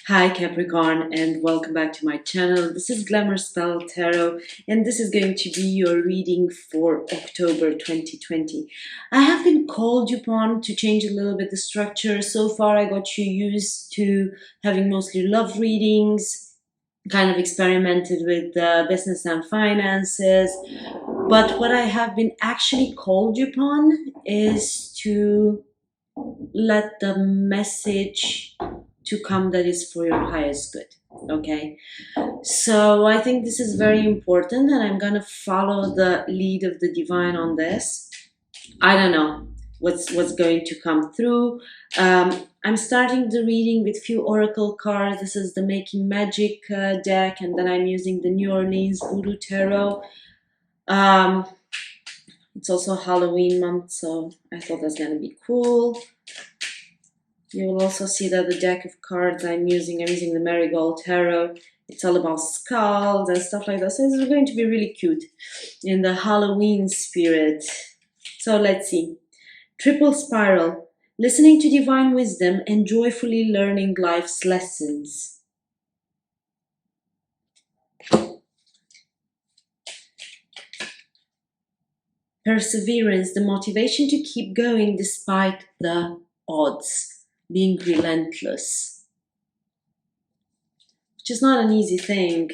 Hi Capricorn, and welcome back to my channel. This is Glamour Spell Tarot, and this is going to be your reading for October 2020. I have been called upon to change a little bit the structure. So far I got you used to having mostly love readings, kind of experimented with business and finances, but what I have been actually called upon is to let the message to come that is for your highest good. Okay, so I think this is very important, and I'm gonna follow the lead of the divine on this. I don't know what's going to come through. I'm starting the reading with few oracle cards. This is the Making Magic deck, and then I'm using the New Orleans Voodoo Tarot. um, it's also Halloween month, so I thought that's gonna be cool. You will also see that the deck of cards I'm using the Marigold Tarot. It's all about skulls and stuff like that. So it's going to be really cute in the Halloween spirit. So let's see. Triple Spiral. Listening to divine wisdom and joyfully learning life's lessons. Perseverance. The motivation to keep going despite the odds. Being relentless, which is not an easy thing.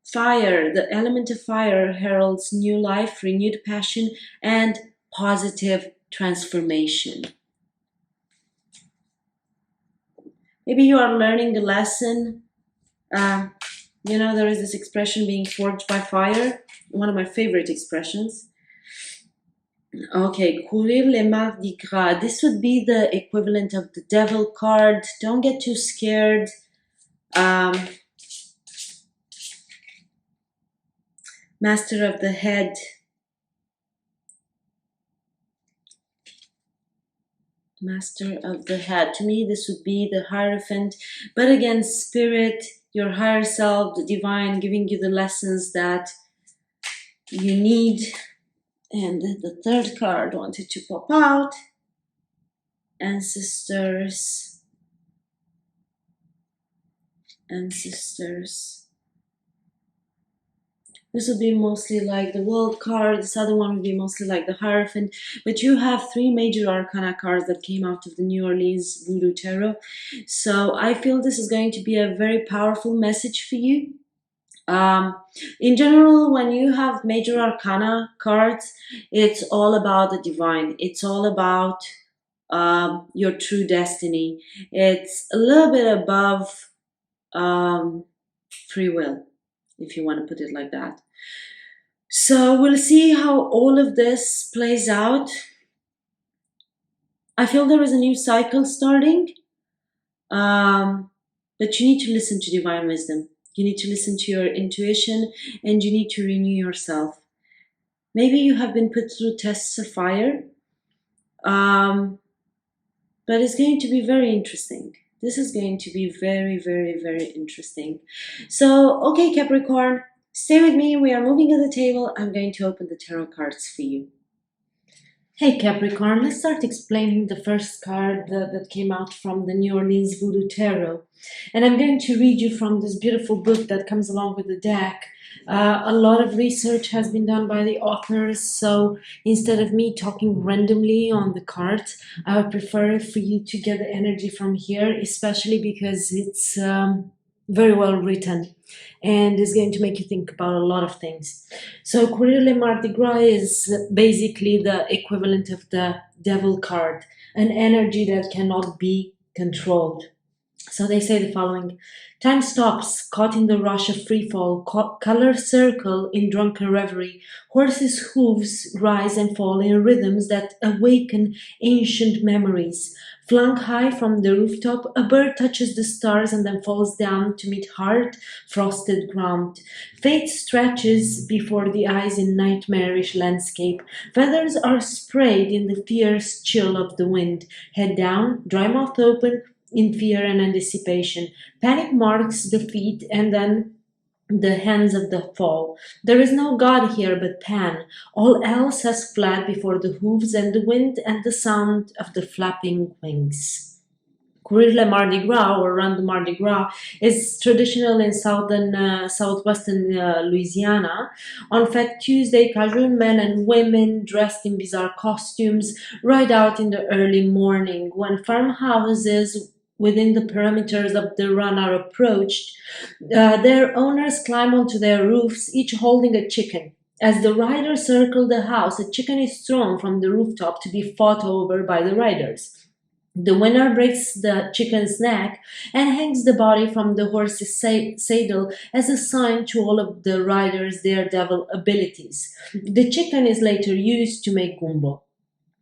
Fire, the element of fire heralds new life, renewed passion, and positive transformation. Maybe you are learning a lesson. There is this expression, being forged by fire, one of my favorite expressions. Okay, courir les Mardi Gras. This would be the equivalent of the Devil card. Don't get too scared. Master of the Head. Master of the Head. To me, this would be the Hierophant. But again, Spirit, your higher self, the divine, giving you the lessons that you need. And the third card wanted to pop out. Ancestors. This would be mostly like the World card. This other one would be mostly like the Hierophant. But you have three major arcana cards that came out of the New Orleans Voodoo Tarot. So I feel this is going to be a very powerful message for you. In general, when you have major arcana cards, it's all about the divine. It's all about your true destiny. It's a little bit above free will, if you want to put it like that. So we'll see how all of this plays out. I feel there is a new cycle starting, but you need to listen to divine wisdom. You need to listen to your intuition, and you need to renew yourself. Maybe you have been put through tests of fire, but it's going to be very interesting. This is going to be very, very, very interesting. So, okay, Capricorn, stay with me. We are moving at the table. I'm going to open the tarot cards for you. Hey Capricorn, let's start explaining the first card that came out from the New Orleans Voodoo Tarot. And I'm going to read you from this beautiful book that comes along with the deck. A lot of research has been done by the authors, so instead of me talking randomly on the cards, I would prefer for you to get the energy from here, especially because it's very well written and is going to make you think about a lot of things. So Courir les Mardi Gras is basically the equivalent of the Devil card, an energy that cannot be controlled. So they say the following: time stops, caught in the rush of freefall, color circle in drunken reverie, horses' hooves rise and fall in rhythms that awaken ancient memories. Flung high from the rooftop, a bird touches the stars and then falls down to meet hard, frosted ground. Fate stretches before the eyes in nightmarish landscape. Feathers are sprayed in the fierce chill of the wind. Head down, dry mouth open, in fear and anticipation. Panic marks the feet and then the hands of the fall. There is no God here but Pan. All else has fled before the hooves and the wind and the sound of the flapping wings. courir le Mardi Gras, or run the Mardi Gras, is traditional in southwestern Louisiana. On Fat Tuesday, casual men and women dressed in bizarre costumes ride out in the early morning. When farmhouses within the perimeters of the run are approached, their owners climb onto their roofs, each holding a chicken. As the riders circle the house, a chicken is thrown from the rooftop to be fought over by the riders. The winner breaks the chicken's neck and hangs the body from the horse's saddle as a sign to all of the riders' daredevil abilities. The chicken is later used to make gumbo.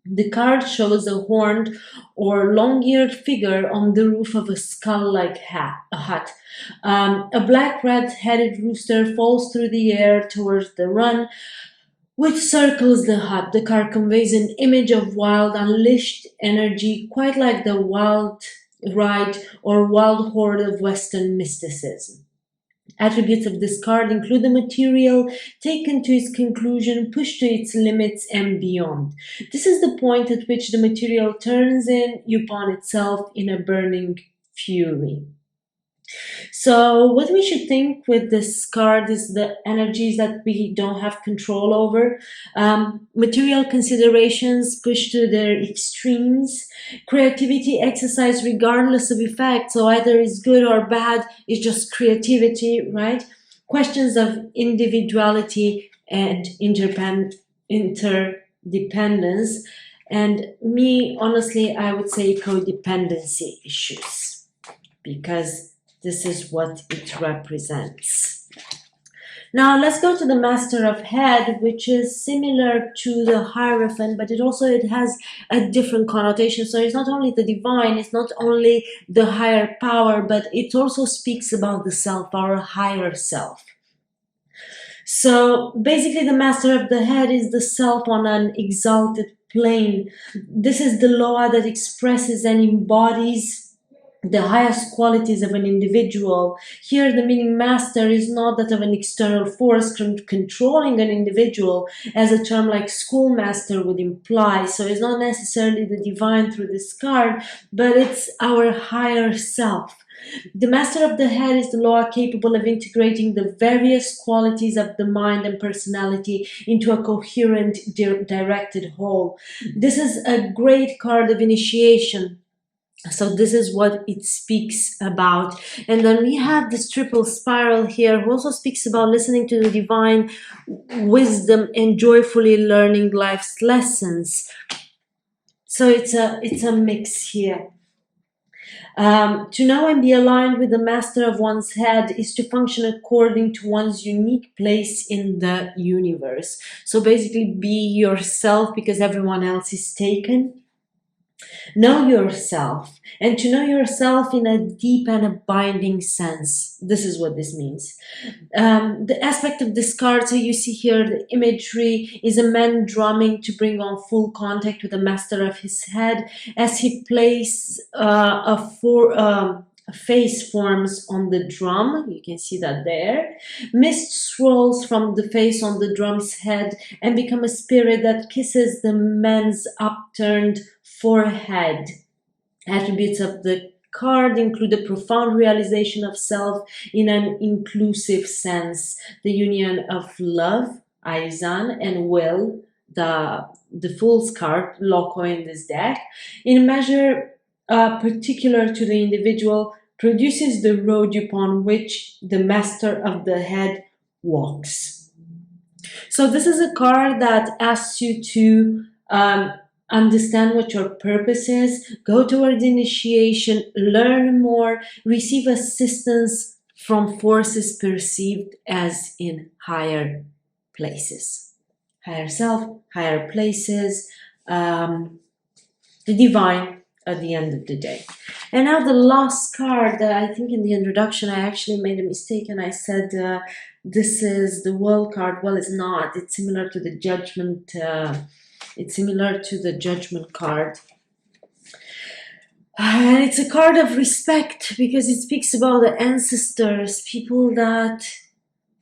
The card shows a horned or long-eared figure on the roof of a skull-like hut. A black red-headed rooster falls through the air towards the run, which circles the hut. The card conveys an image of wild, unleashed energy, quite like the wild ride or wild horde of Western mysticism. Attributes of this card include the material taken to its conclusion, pushed to its limits, and beyond. This is the point at which the material turns in upon itself in a burning fury. So what we should think with this card is the energies that we don't have control over. Material considerations pushed to their extremes. Creativity exercised regardless of effect. So either it's good or bad, it's just creativity, right? Questions of individuality and interdependence. And me, honestly, I would say codependency issues, because this is what it represents. Now let's go to the Master of Head, which is similar to the Hierophant, but it has a different connotation. So it's not only the divine, it's not only the higher power, but it also speaks about the self, our higher self. So basically the Master of the Head is the self on an exalted plane. This is the Loa that expresses and embodies the highest qualities of an individual. Here the meaning master is not that of an external force controlling an individual, as a term like schoolmaster would imply. So it's not necessarily the divine through this card, but it's our higher self. The Master of the Head is the Loa capable of integrating the various qualities of the mind and personality into a coherent, directed whole. This is a great card of initiation. So this is what it speaks about. And then we have this triple spiral here, who also speaks about listening to the divine wisdom and joyfully learning life's lessons. So it's a mix here. To know and be aligned with the master of one's head is to function according to one's unique place in the universe. So basically be yourself, because everyone else is taken. Know yourself, and to know yourself in a deep and abiding sense. This is what this means. The aspect of this card, so you see here the imagery, is a man drumming to bring on full contact with the master of his head as he plays a face forms on the drum. You can see that there. Mist swirls from the face on the drum's head and become a spirit that kisses the man's upturned forehead. Attributes of the card include a profound realization of self in an inclusive sense, the union of love, Aizan, and will, the Fool's card, Loco in this deck, in a measure particular to the individual, produces the road upon which the master of the head walks. So this is a card that asks you to understand what your purpose is, go towards initiation, learn more, receive assistance from forces perceived as in higher places. Higher self, higher places, the divine at the end of the day. And now the last card, I think in the introduction I actually made a mistake and I said this is the world card. Well, it's not. It's similar to the judgment. It's similar to the judgment card. And it's a card of respect because it speaks about the ancestors, people that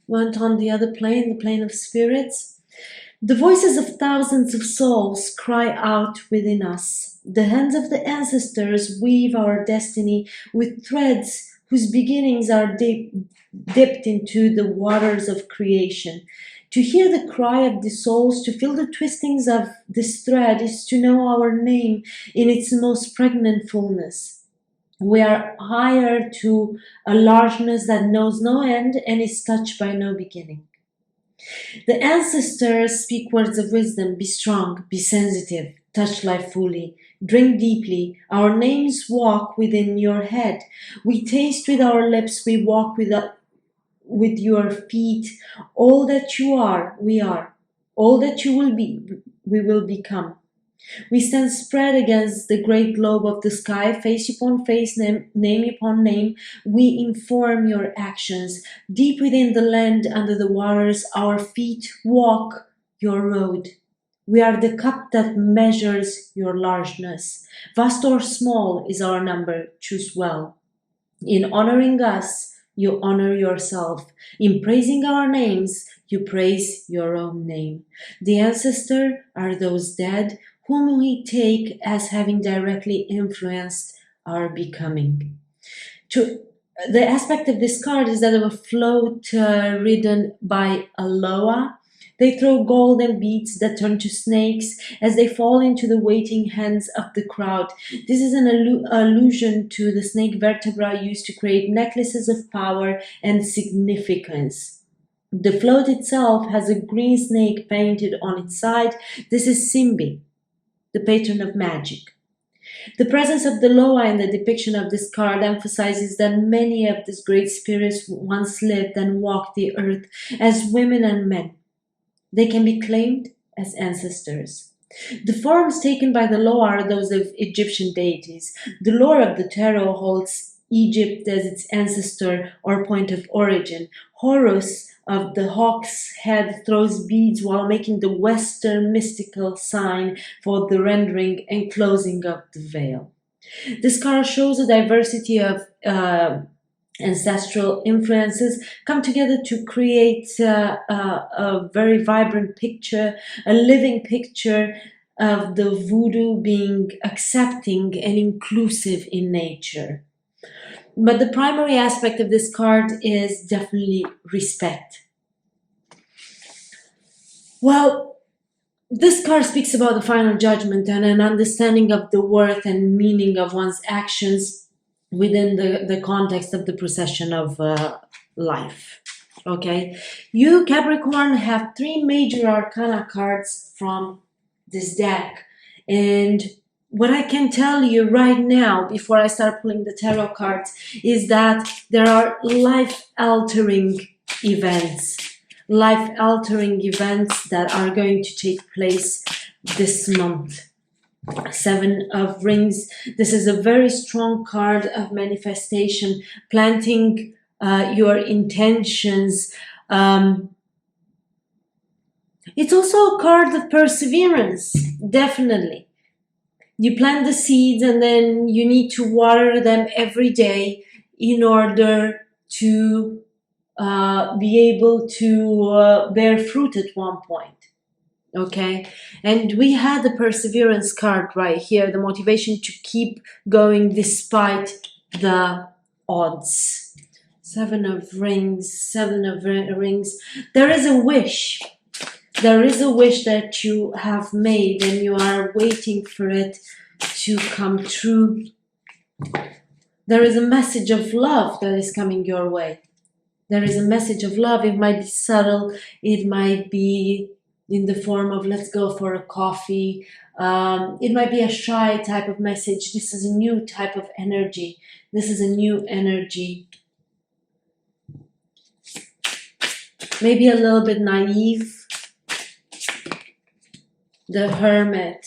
went on the other plane, the plane of spirits. The voices of thousands of souls cry out within us. The hands of the ancestors weave our destiny with threads whose beginnings are dipped into the waters of creation. To hear the cry of the souls, to feel the twistings of this thread, is to know our name in its most pregnant fullness. We are higher to a largeness that knows no end and is touched by no beginning. The ancestors speak words of wisdom. Be strong, be sensitive, touch life fully, drink deeply. Our names walk within your head. We taste with our lips, we walk with your feet. All that you are, we are. All that you will be, we will become. We stand spread against the great globe of the sky, face upon face, name upon name. We inform your actions. Deep within the land, under the waters, our feet walk your road. We are the cup that measures your largeness. Vast or small is our number. Choose well. In honoring us, you honor yourself. In praising our names, you praise your own name. The ancestors are those dead whom we take as having directly influenced our becoming. The aspect of this card is that of a float ridden by a loa. They throw golden beads that turn to snakes as they fall into the waiting hands of the crowd. This is an allusion to the snake vertebra used to create necklaces of power and significance. The float itself has a green snake painted on its side. This is Simbi, the patron of magic. The presence of the Loa in the depiction of this card emphasizes that many of these great spirits once lived and walked the earth as women and men. They can be claimed as ancestors. The forms taken by the Loa are those of Egyptian deities. The lore of the tarot holds Egypt as its ancestor or point of origin. Horus of the hawk's head throws beads while making the Western mystical sign for the rendering and closing of the veil. This card shows a diversity of ancestral influences come together to create a very vibrant picture, a living picture of the voodoo being accepting and inclusive in nature. But the primary aspect of this card is definitely respect. Well, this card speaks about the final judgment and an understanding of the worth and meaning of one's actions within the context of the procession of life. Okay, you Capricorn have 3 major arcana cards from this deck, and what I can tell you right now before I start pulling the tarot cards is that there are life-altering events that are going to take place this month. 7 of Rings. This is a very strong card of manifestation, planting your intentions. It's also a card of perseverance, definitely. You plant the seeds and then you need to water them every day in order to be able to bear fruit at one point. Okay, and we had the perseverance card right here, the motivation to keep going despite the odds. 7 of Rings. There is a wish. There is a wish that you have made and you are waiting for it to come true. There is a message of love that is coming your way. There is a message of love. It might be subtle. It might be in the form of let's go for a coffee. It might be a shy type of message. This is a new type of energy. This is a new energy. Maybe a little bit naive. The Hermit.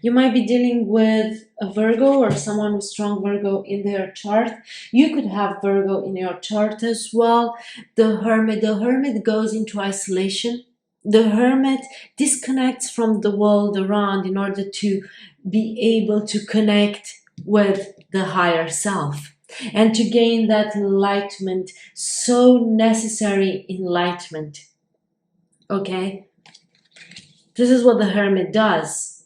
You might be dealing with a Virgo or someone with strong Virgo in their chart. You could have Virgo in your chart as well. The Hermit goes into isolation. The Hermit disconnects from the world around in order to be able to connect with the higher self and to gain that enlightenment, so necessary enlightenment. Okay? This is what the Hermit does.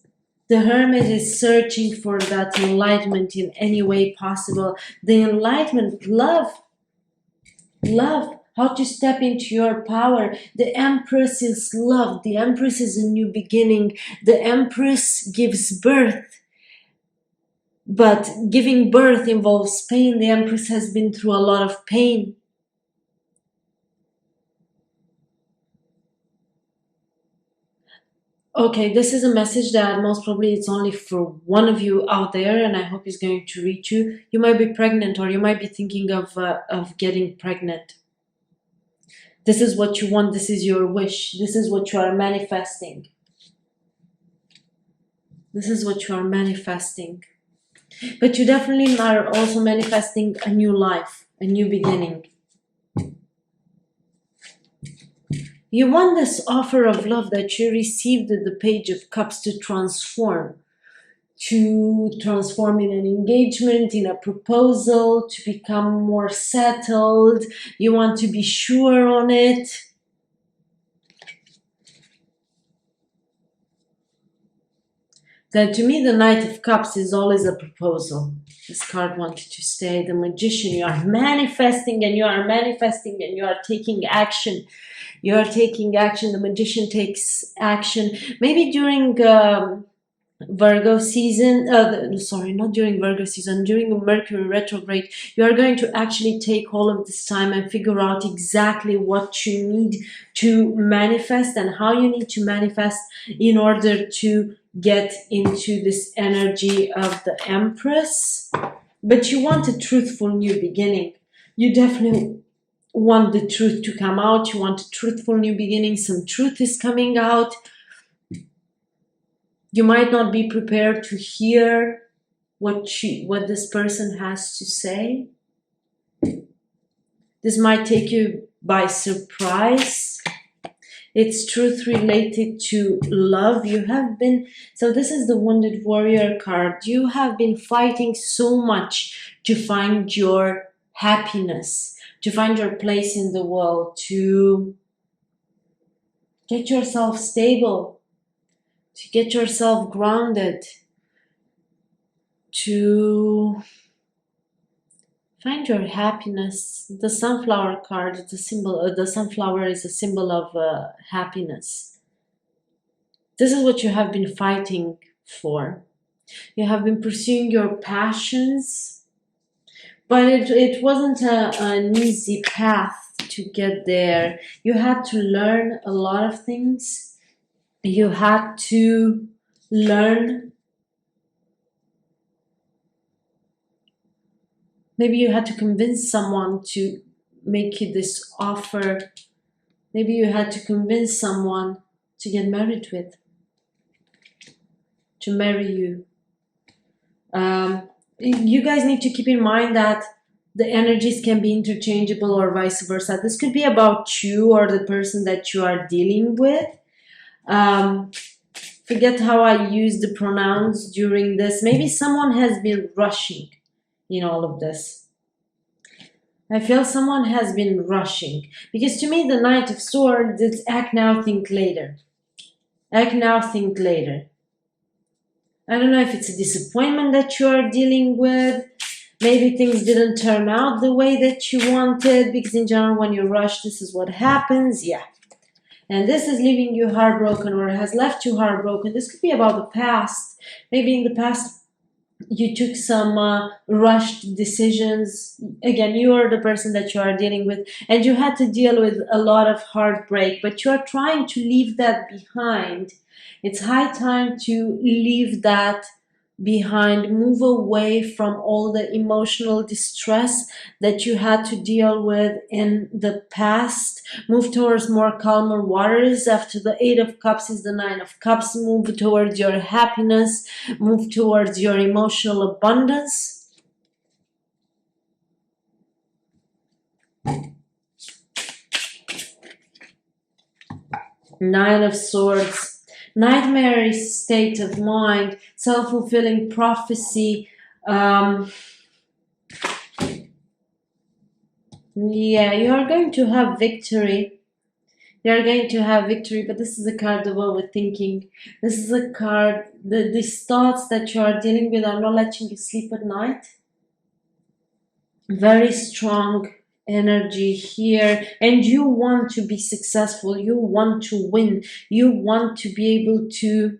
The Hermit is searching for that enlightenment in any way possible. The enlightenment, love, how to step into your power. The Empress is love. The Empress is a new beginning. The Empress gives birth. But giving birth involves pain. The Empress has been through a lot of pain. Okay, this is a message that most probably it's only for one of you out there, and I hope it's going to reach you. You might be pregnant, or you might be thinking of getting pregnant. This is what you want. This is your wish. This is what you are manifesting. This is what you are manifesting. But you definitely are also manifesting a new life, a new beginning. You want this offer of love that you received at the Page of Cups to transform in an engagement, in a proposal, to become more settled. You want to be sure on it. Then to me, the Knight of Cups is always a proposal. This card wanted to stay. The Magician, you are manifesting and you are manifesting and you are taking action. You are taking action. The Magician takes action. Maybe during Virgo season, sorry, not during Virgo season, during Mercury retrograde, you are going to actually take all of this time and figure out exactly what you need to manifest and how you need to manifest in order to get into this energy of the Empress. But you want a truthful new beginning. You definitely want the truth to come out. You want a truthful new beginning. Some truth is coming out. You might not be prepared to hear what this person has to say. This might take you by surprise. It's truth related to love. You have been, so this is the Wounded Warrior card. You have been fighting so much to find your happiness, to find your place in the world, to get yourself stable, to get yourself grounded, to find your happiness. The Sunflower card, the symbol, the sunflower is a symbol of happiness. This is what you have been fighting for. You have been pursuing your passions, but it wasn't an easy path to get there. You had to learn a lot of things. You had to learn. Maybe you had to convince someone to make you this offer. Maybe you had to convince someone to get married with, to marry you. You guys need to keep in mind that the energies can be interchangeable or vice versa. This could be about you or the person that you are dealing with. Forget how I use the pronouns during this. Maybe someone has been rushing in all of this. I feel someone has been rushing. Because to me, the Knight of Swords, it's act now, think later. Act now, think later. I don't know if it's a disappointment that you are dealing with. Maybe things didn't turn out the way that you wanted. Because in general, when you rush, this is what happens. Yeah. And this is leaving you heartbroken, or has left you heartbroken. This could be about the past. Maybe in the past, you took some rushed decisions. Again, you are the person that you are dealing with, and you had to deal with a lot of heartbreak, but you are trying to leave that behind. It's high time to leave that behind. Move away from all the emotional distress that you had to deal with in the past. Move towards more calmer waters. After the Eight of Cups is the Nine of Cups. Move towards your happiness. Move towards your emotional abundance. Nine of Swords. Nightmare state of mind, self-fulfilling prophecy. Yeah, you are going to have victory. You're going to have victory, but this is a card of overthinking. This is a card, these thoughts that you are dealing with are not letting you sleep at night. Very strong energy here, and you want to be successful, you want to win, you want to be able to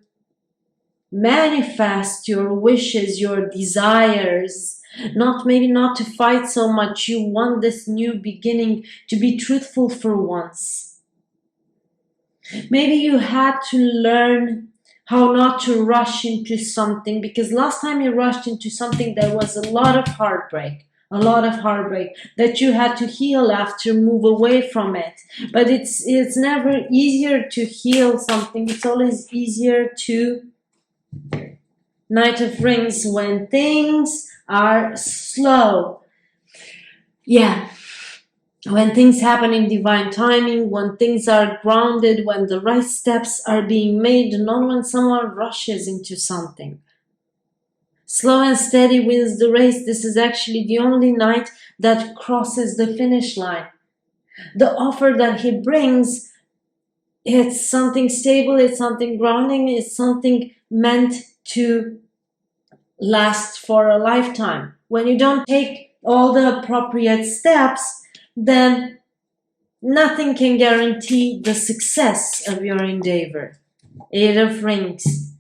manifest your wishes, your desires, maybe not to fight so much. You want this new beginning, to be truthful for once. Maybe you had to learn how not to rush into something, because last time you rushed into something there was a lot of heartbreak, that you had to heal after, move away from it. But it's never easier to heal something, it's always easier to Knight of Rings when things are slow. Yeah. When things happen in divine timing, when things are grounded, when the right steps are being made, not when someone rushes into something. Slow and steady wins the race. This is actually the only knight that crosses the finish line. The offer that he brings, it's something stable, it's something grounding, it's something meant to last for a lifetime. When you don't take all the appropriate steps, then nothing can guarantee the success of your endeavor. Eight of Rings.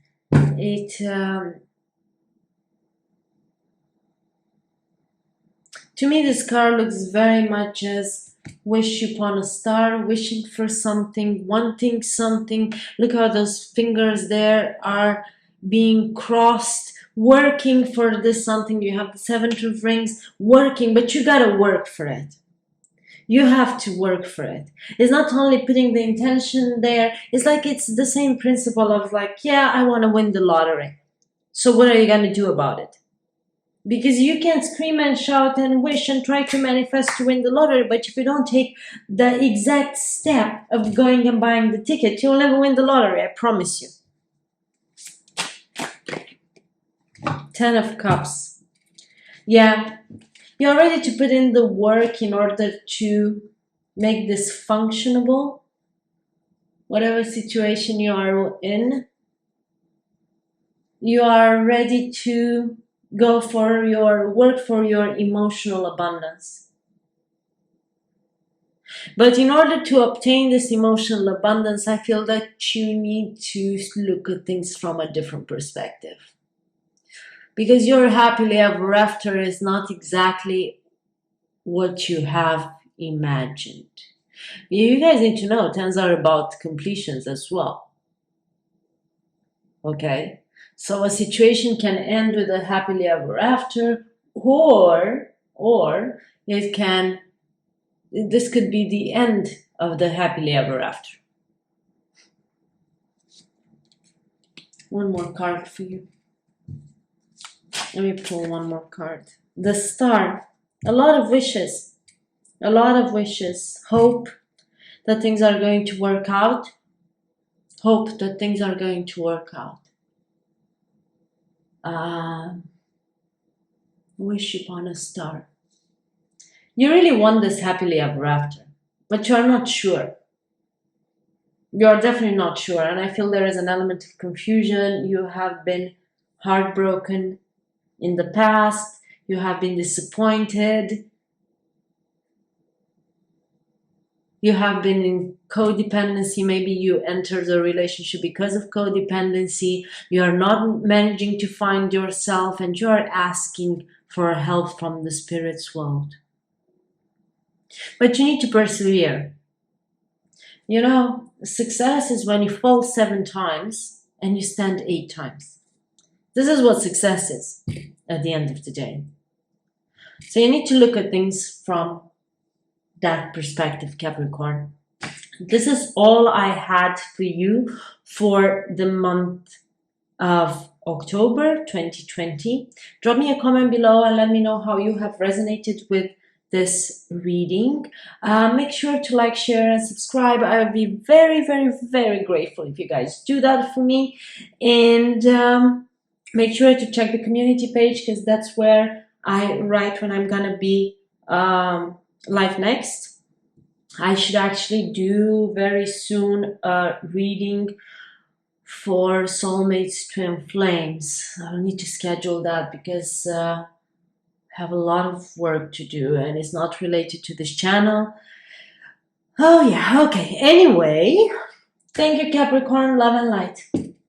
To me, this card looks very much as wish upon a star, wishing for something, wanting something. Look how those fingers there are being crossed, working for this something. You have the Seven of Rings, working, but you gotta work for it. You have to work for it. It's not only putting the intention there. It's like it's the same principle of like, yeah, I want to win the lottery. So what are you going to do about it? Because you can scream and shout and wish and try to manifest to win the lottery, but if you don't take the exact step of going and buying the ticket, you'll never win the lottery, I promise you. Ten of Cups. Yeah. You're ready to put in the work in order to make this functionable. Whatever situation you are in, you are ready to go for your work for your emotional abundance. But in order to obtain this emotional abundance, I feel that you need to look at things from a different perspective. Because your happily ever after is not exactly what you have imagined. You guys need to know, tens are about completions as well. Okay? So a situation can end with a happily ever after, or this could be the end of the happily ever after. One more card for you. Let me pull one more card. The Star. A lot of wishes. Hope that things are going to work out. Wish upon a star. You really want this happily ever after, but you are not sure. You are definitely not sure, and I feel there is an element of confusion. You have been heartbroken in the past. You have been disappointed. You have been in codependency. Maybe you entered a relationship because of codependency. You are not managing to find yourself, and you are asking for help from the spirit's world. But you need to persevere. You know, success is when you fall 7 times and you stand 8 times. This is what success is at the end of the day. So you need to look at things from that perspective, Capricorn. This is all I had for you for the month of October 2020. Drop me a comment below and let me know how you have resonated with this reading. Make sure to like, share, and subscribe. I would be very, very, very grateful if you guys do that for me. And make sure to check the community page, because that's where I write when I'm gonna be live next. I should actually do very soon a reading for soulmates twin flames. I'll need to schedule that because I have a lot of work to do and it's not related to this channel. Oh, yeah, okay. Anyway, thank you, Capricorn. Love and light.